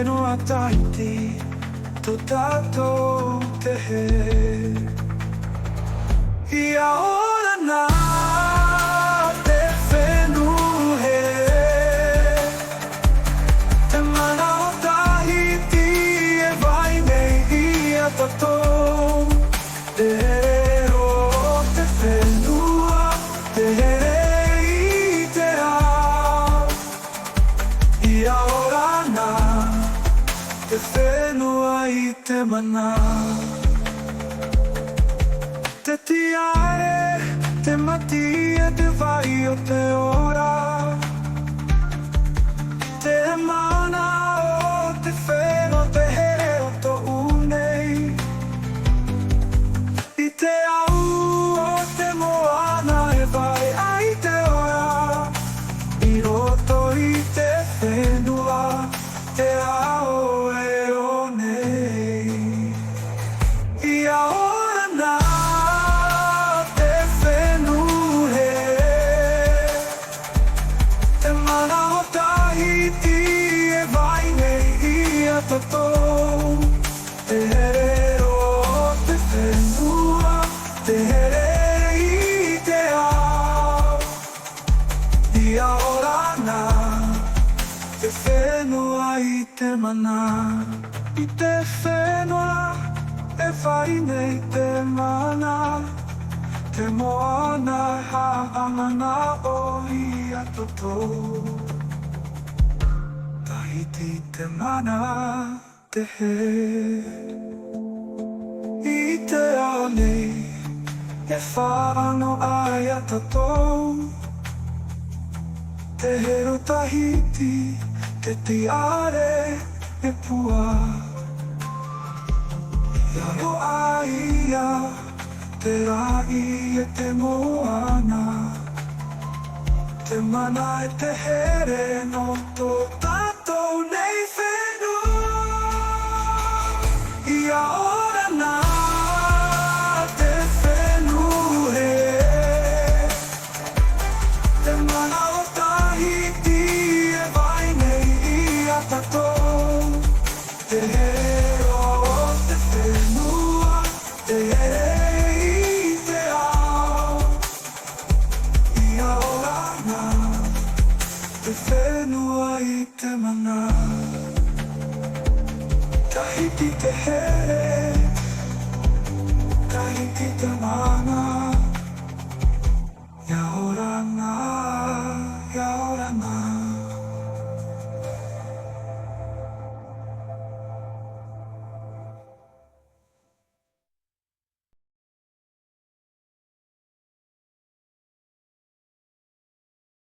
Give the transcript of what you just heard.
Here no Tahiti, tu tato te he. Ia ora na te whenua he. Te mana o Tahiti e vai nei ia tatou. Te here o te whenua, te here i te ao. Ia ora na te whenua i te mana. Te tiare, te mati e te vai o te ora. Te mana o te whenua, te here o tō unei. I te au o te moana e vai ai te ora. I roto i te whenua, te ao e o nei. Ia ora na te whenua he. Te mana o Tahiti e vai nei ia tatou. Te here o te whenua, te here i te ao. Ia ora na te whenua i te mana. I te whenua e whai nei te mana. Te moana haangana o ia tatou. Tahiti te mana te he. I te ao nei e whaano ai a tatou. Te Here Tahiti, te tiare e pua. Ia roa ia, te rai e te moana. Te mana e te here no tō tatou nei whenua. Ia ora na te whenua he. Te mana o Tahiti e vai nei ia tatou. Te here o te whenua, te here i te ao. Ia ora na te whenua i te mana. Tahiti te here, Tahiti te mana. Ia ora na